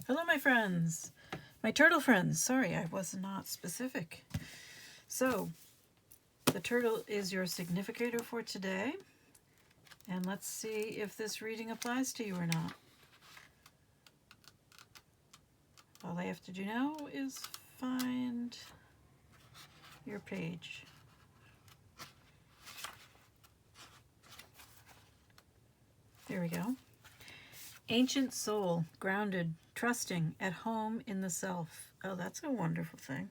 Hello, my friends. My turtle friends. Sorry, I was not specific. So, the turtle is your significator for today. And let's see if this reading applies to you or not. All I have to do now is find your page. There we go. Ancient soul, grounded, trusting, at home in the self. Oh, that's a wonderful thing.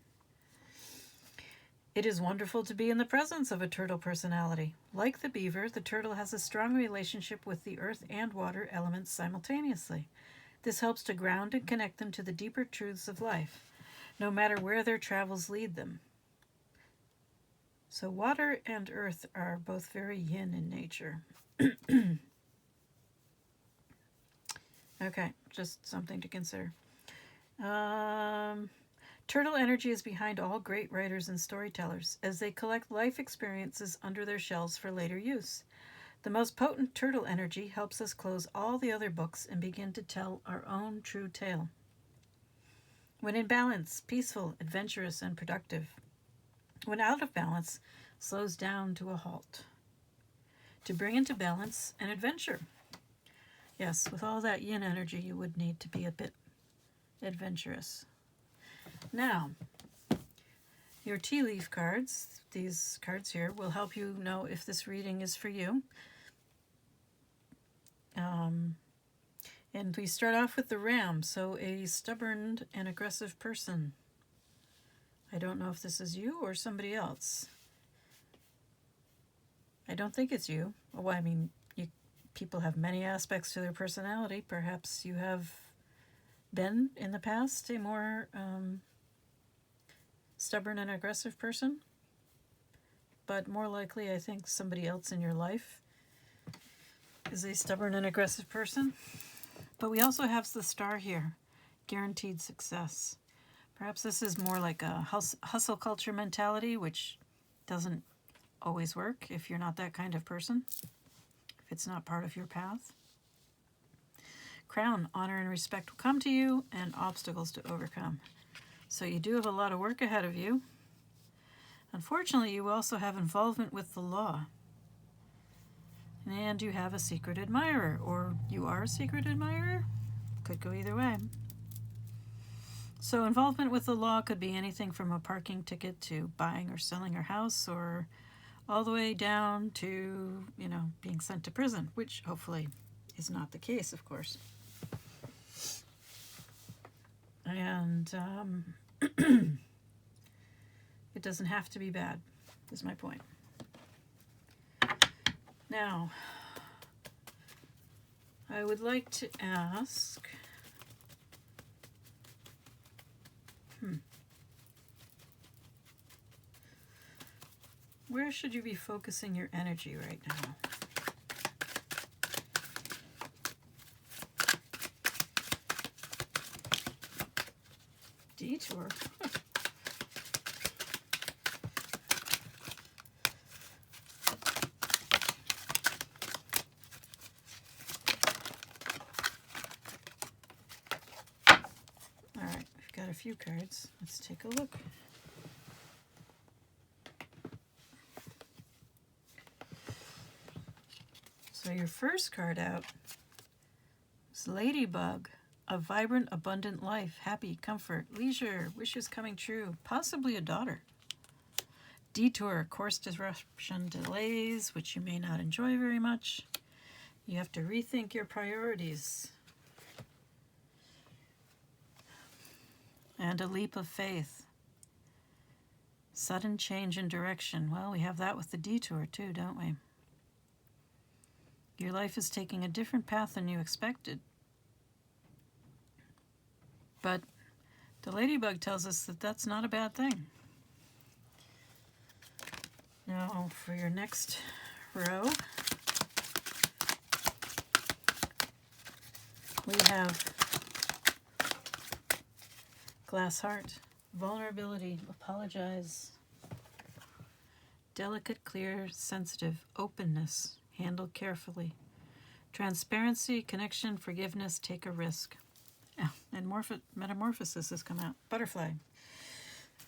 It is wonderful to be in the presence of a turtle personality. Like the beaver, the turtle has a strong relationship with the earth and water elements simultaneously. This helps to ground and connect them to the deeper truths of life, no matter where their travels lead them. So water and earth are both very yin in nature. Okay, just something to consider. Turtle energy is behind all great writers and storytellers, as they collect life experiences under their shells for later use. The most potent turtle energy helps us close all the other books and begin to tell our own true tale. When in balance, peaceful, adventurous, and productive. When out of balance, slows down to a halt. To bring into balance an adventure. Yes, with all that yin energy, you would need to be a bit adventurous. Now, your tea leaf cards, these cards here, will help you know if this reading is for you. And we start off with the ram, so a stubborn and aggressive person. I don't know if this is you or somebody else. I don't think it's you. Well, I mean, people have many aspects to their personality. Perhaps you have been in the past a more stubborn and aggressive person. But more likely, I think somebody else in your life is a stubborn and aggressive person. But we also have the star here, guaranteed success. Perhaps this is more like a hustle culture mentality, which doesn't always work if you're not that kind of person, if it's not part of your path. Crown, honor and respect will come to you, and obstacles to overcome. So you do have a lot of work ahead of you. Unfortunately, you also have involvement with the law. And you have a secret admirer, or you are a secret admirer. Could go either way. So involvement with the law could be anything from a parking ticket to buying or selling your house, or all the way down to, being sent to prison, which hopefully is not the case, of course. And it doesn't have to be bad, is my point. Now, I would like to ask, where should you be focusing your energy right now? Detour. All right, we've got a few cards. Let's take a look. So your first card out is Ladybug. A vibrant, abundant life, happy, comfort, leisure, wishes coming true, possibly a daughter. Detour, course disruption, delays, which you may not enjoy very much. You have to rethink your priorities. And a leap of faith. Sudden change in direction. Well, we have that with the detour too, don't we? Your life is taking a different path than you expected. But the ladybug tells us that that's not a bad thing. Now, for your next row, we have glass heart, vulnerability, apologize, delicate, clear, sensitive, openness, handle carefully, transparency, connection, forgiveness, take a risk. And Metamorphosis has come out. Butterfly.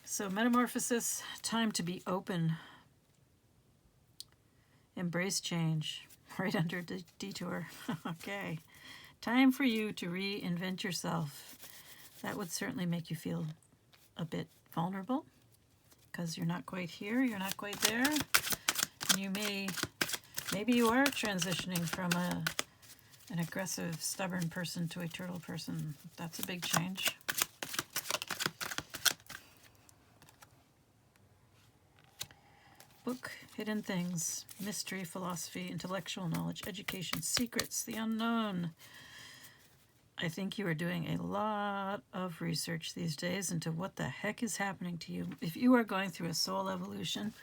So Metamorphosis, time to be open. Embrace change. Right under Detour. Okay. Time for you to reinvent yourself. That would certainly make you feel a bit vulnerable because you're not quite here, you're not quite there. And you maybe you are transitioning from an aggressive, stubborn person to a turtle person. That's a big change. Book, hidden things, mystery, philosophy, intellectual knowledge, education, secrets, the unknown. I think you are doing a lot of research these days into what the heck is happening to you. If you are going through a soul evolution,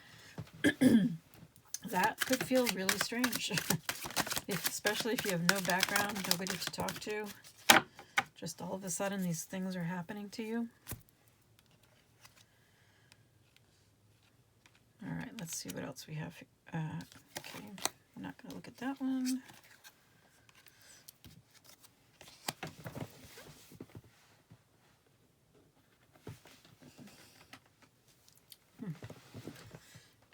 that could feel really strange. Especially if you have no background, nobody to talk to. Just all of a sudden these things are happening to you. All right, let's see what else we have. Okay, I'm not going to look at that one.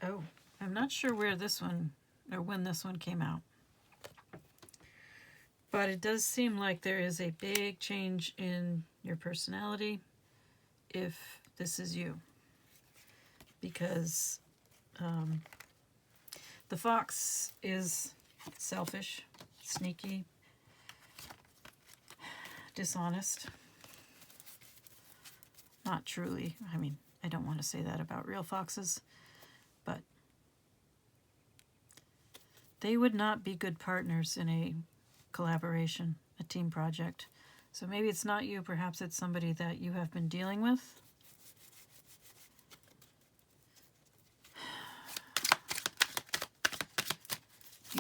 Oh, I'm not sure where this one, or when this one came out. But it does seem like there is a big change in your personality if this is you. Because the fox is selfish, sneaky, dishonest. Not truly. I mean, I don't want to say that about real foxes, but they would not be good partners in a collaboration, a team project. So maybe it's not you, perhaps it's somebody that you have been dealing with.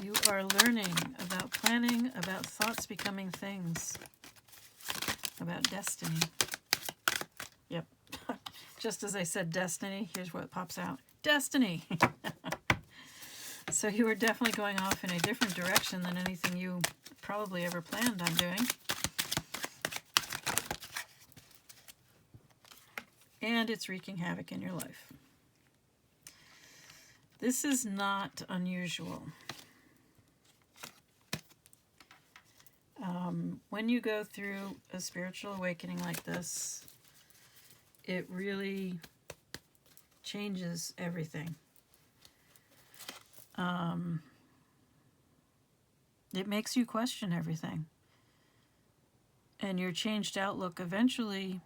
You are learning about planning, about thoughts becoming things, about destiny. Yep. Just as I said destiny, here's what pops out. Destiny! So you are definitely going off in a different direction than anything you probably ever planned on doing. And it's wreaking havoc in your life. This is not unusual. When you go through a spiritual awakening like this, it really changes everything. It makes you question everything. And your changed outlook eventually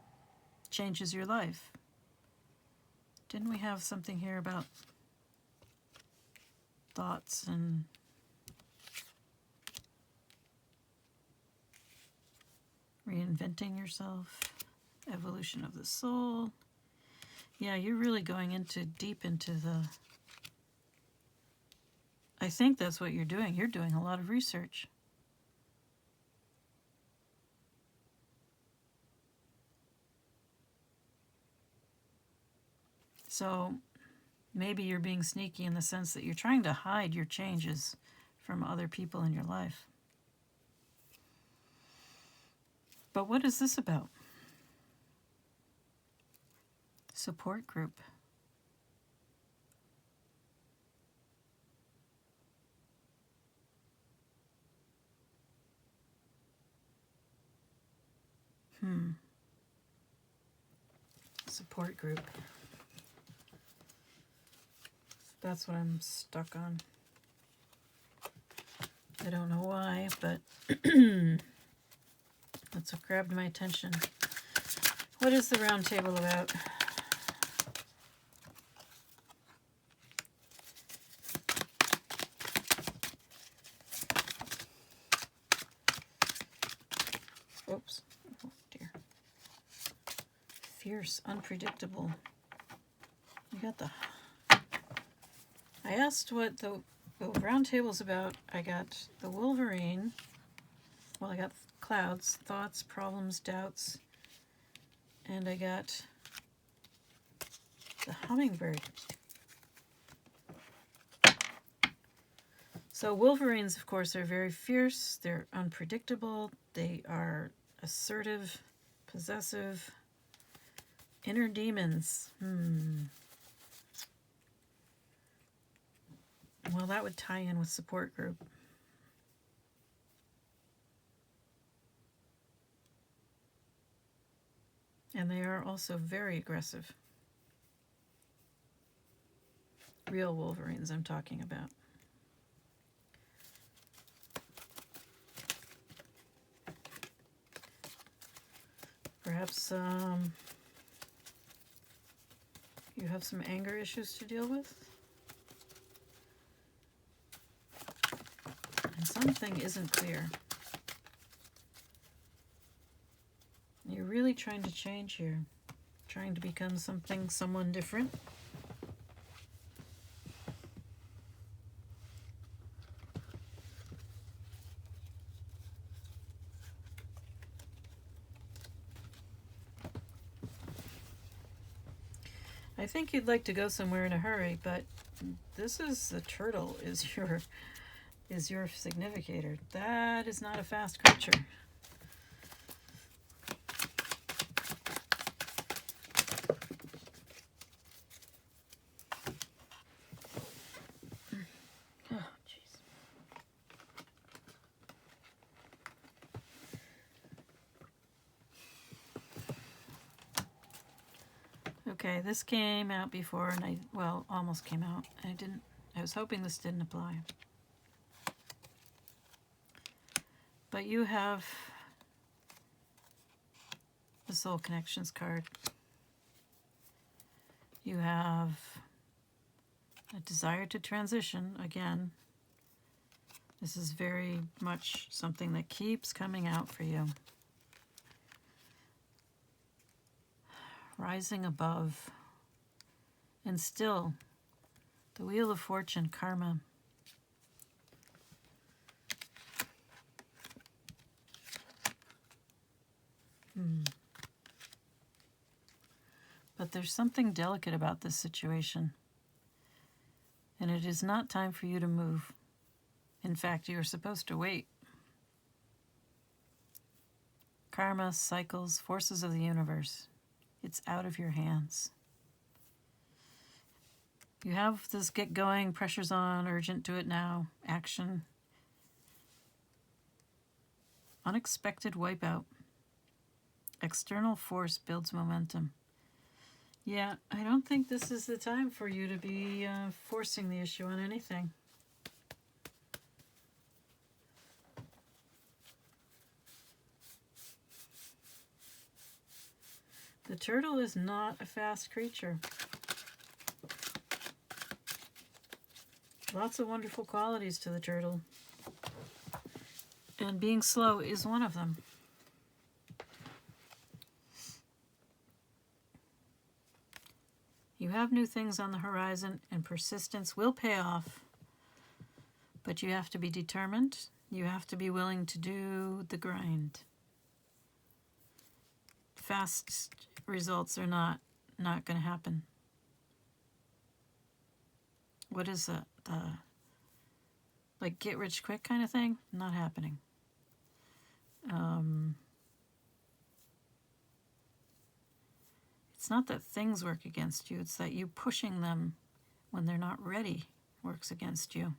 changes your life. Didn't we have something here about thoughts and reinventing yourself, evolution of the soul? Yeah, you're really going deep into the... I think that's what you're doing. You're doing a lot of research. So maybe you're being sneaky in the sense that you're trying to hide your changes from other people in your life. But what is this about? Support group. Support group. That's what I'm stuck on. I don't know why, but that's what grabbed my attention. What is the round table about? Oops. Oh dear. Fierce, unpredictable. You got the... I asked what the round table's about. I got the Wolverine. Well, I got clouds, thoughts, problems, doubts. And I got the hummingbird. So Wolverines, of course, are very fierce. They're unpredictable. They are assertive. Possessive. Inner demons. Well, that would tie in with support group. And they are also very aggressive. Real Wolverines I'm talking about. Perhaps you have some anger issues to deal with. And something isn't clear. You're really trying to change here. Trying to become someone different. I think you'd like to go somewhere in a hurry, but this is the turtle is your significator. That is not a fast creature. Oh, jeez. Okay, this came out before, and almost came out. I was hoping this didn't apply. But you have the Soul Connections card. You have a desire to transition. Again, this is very much something that keeps coming out for you. Rising above. And still, the Wheel of Fortune, karma. But there's something delicate about this situation. And it is not time for you to move. In fact, you are supposed to wait. Karma, cycles, forces of the universe. It's out of your hands. You have this get going, pressure's on, urgent, do it now, action. Unexpected wipeout. External force builds momentum. Yeah, I don't think this is the time for you to be forcing the issue on anything. The turtle is not a fast creature. Lots of wonderful qualities to the turtle. And being slow is one of them. You have new things on the horizon, and persistence will pay off. But you have to be determined. You have to be willing to do the grind. Fast results are not going to happen. What is it? Like get rich quick kind of thing? Not happening. It's not that things work against you. It's that you pushing them when they're not ready works against you.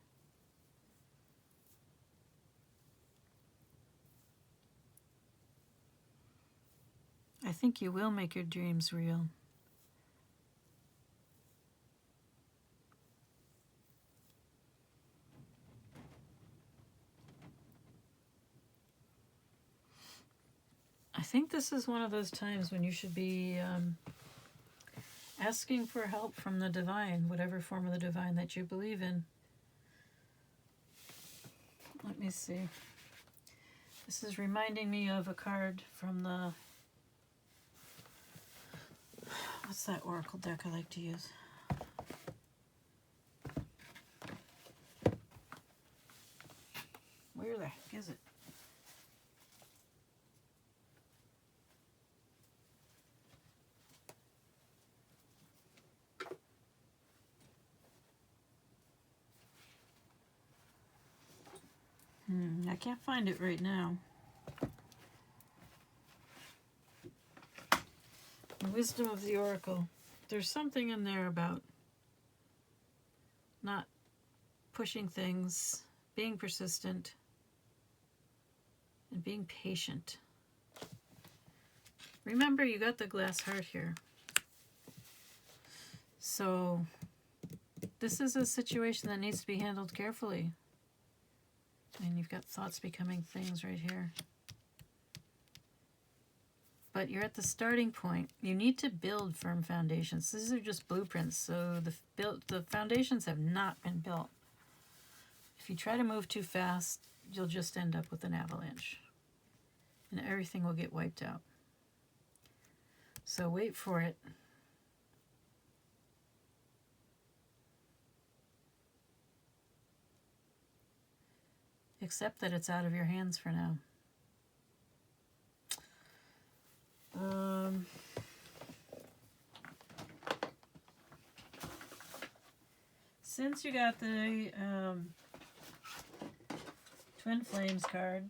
I think you will make your dreams real. I think this is one of those times when you should be asking for help from the divine, whatever form of the divine that you believe in. Let me see. This is reminding me of a card from the... What's that oracle deck I like to use? Where the heck is it? I can't find it right now. Wisdom of the Oracle. There's something in there about not pushing things, being persistent, and being patient. Remember, you got the glass heart here. So this is a situation that needs to be handled carefully. And you've got thoughts becoming things right here. But you're at the starting point. You need to build firm foundations. These are just blueprints, so the foundations have not been built. If you try to move too fast, you'll just end up with an avalanche. And everything will get wiped out. So wait for it. Accept that it's out of your hands for now. Since you got the Twin Flames card,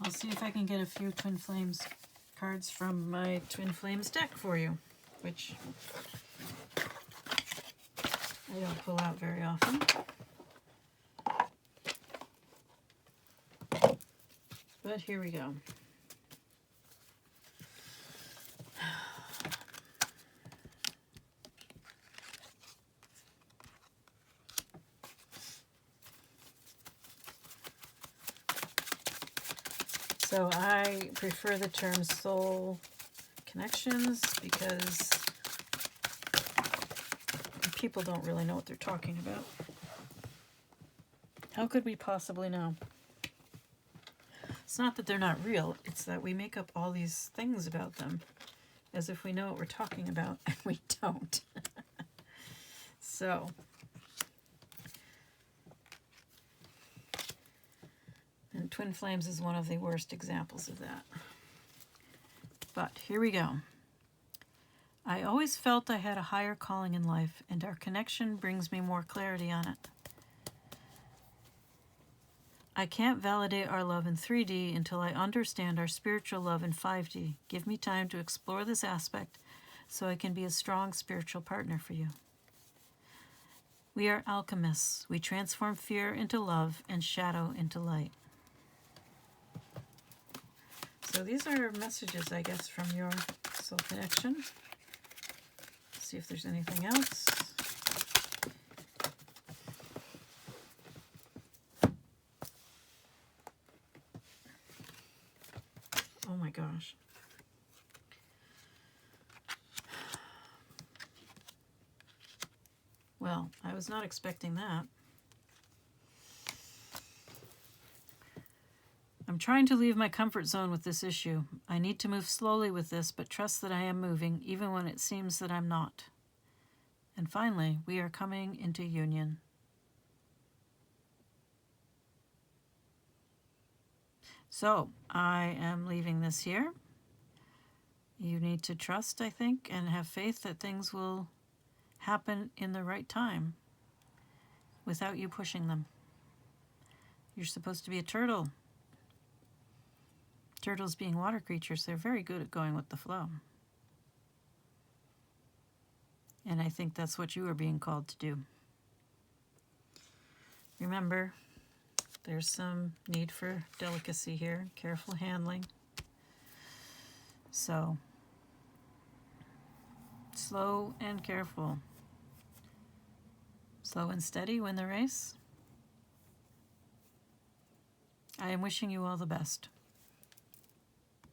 I'll see if I can get a few Twin Flames cards from my Twin Flames deck for you, which I don't pull out very often. But here we go. So I prefer the term soul connections because people don't really know what they're talking about. How could we possibly know? It's not that they're not real, it's that we make up all these things about them as if we know what we're talking about, and we don't. So, and Twin Flames is one of the worst examples of that. But here we go. I always felt I had a higher calling in life, and our connection brings me more clarity on it. I can't validate our love in 3D until I understand our spiritual love in 5D. Give me time to explore this aspect so I can be a strong spiritual partner for you. We are alchemists. We transform fear into love and shadow into light. So these are messages, I guess, from your soul connection. Let's see if there's anything else. Oh my gosh. Well, I was not expecting that. I'm trying to leave my comfort zone with this issue. I need to move slowly with this, but trust that I am moving, even when it seems that I'm not. And finally, we are coming into union. So, I am leaving this here. You need to trust, I think, and have faith that things will happen in the right time without you pushing them. You're supposed to be a turtle. Turtles being water creatures, they're very good at going with the flow. And I think that's what you are being called to do. Remember, there's some need for delicacy here, careful handling. So, slow and careful. Slow and steady win the race. I am wishing you all the best.